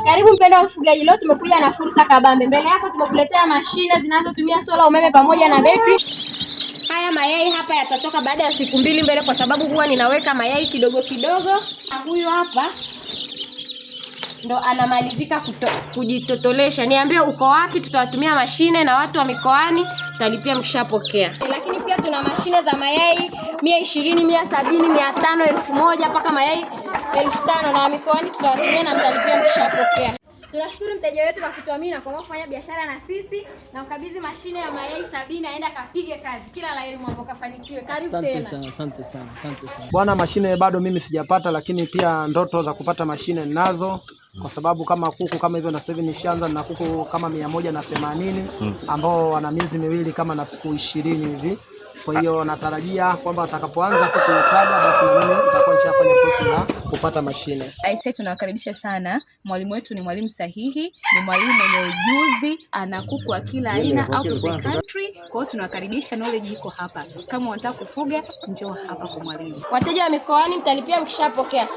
Karibu mpendwa mfugaji, leo tumekuja na fursa kabambe. Mbele yako tumekuletea mashine zinazotumia sola, umeme pamoja na betri. Haya mayai hapa yatatoka baada ya siku 2 mbele, kwa sababu huwa ninaweka mayai kidogo kidogo. Huyu hapa ndo anamalizika kujitotolesha. Niambie uko wapi, tutawatumia mashine, na watu wa mikoani tutalipia mkishapokea. Lakini pia tuna mashine za mayai 120, 170, 500, 1000 mpaka mayai 5000, na wa mikoani tutawatumia na mtalipia mkishapokea. Tunashukuru mteja wetu kwa kutuamini na kwa kufanya biashara na sisi, na ukabidhi mashine ya mayai 70, aenda kapige kazi. Kila la heri mambo kafanikiwe. Karibu tena. Asante sana. Bwana, mashine bado mimi sijapata, lakini pia ndoto za kupata mashine ninazo, kwa sababu kama kuku kama hivyo na 7 nishaanza na kuku kama 180 ambao wana miezi 2 kama na siku 20 hivi. Kwa hiyo natarajia kwamba atakapoanza kukutaga basi na mimi nitakuwa nishafanya process za kupata mashine. Aisee, tunawakaribisha sana. Mwalimu wetu ni mwalimu sahihi, ni mwalimu mwenye ujuzi, ana kuku wa kila aina out of the country. Kwa hiyo tunawakaribisha, knowledge iko hapa. Kama unataka kufuga, njoo hapa kwa mwalimu. Wateja wa mikoani mtalipia mkishapokea.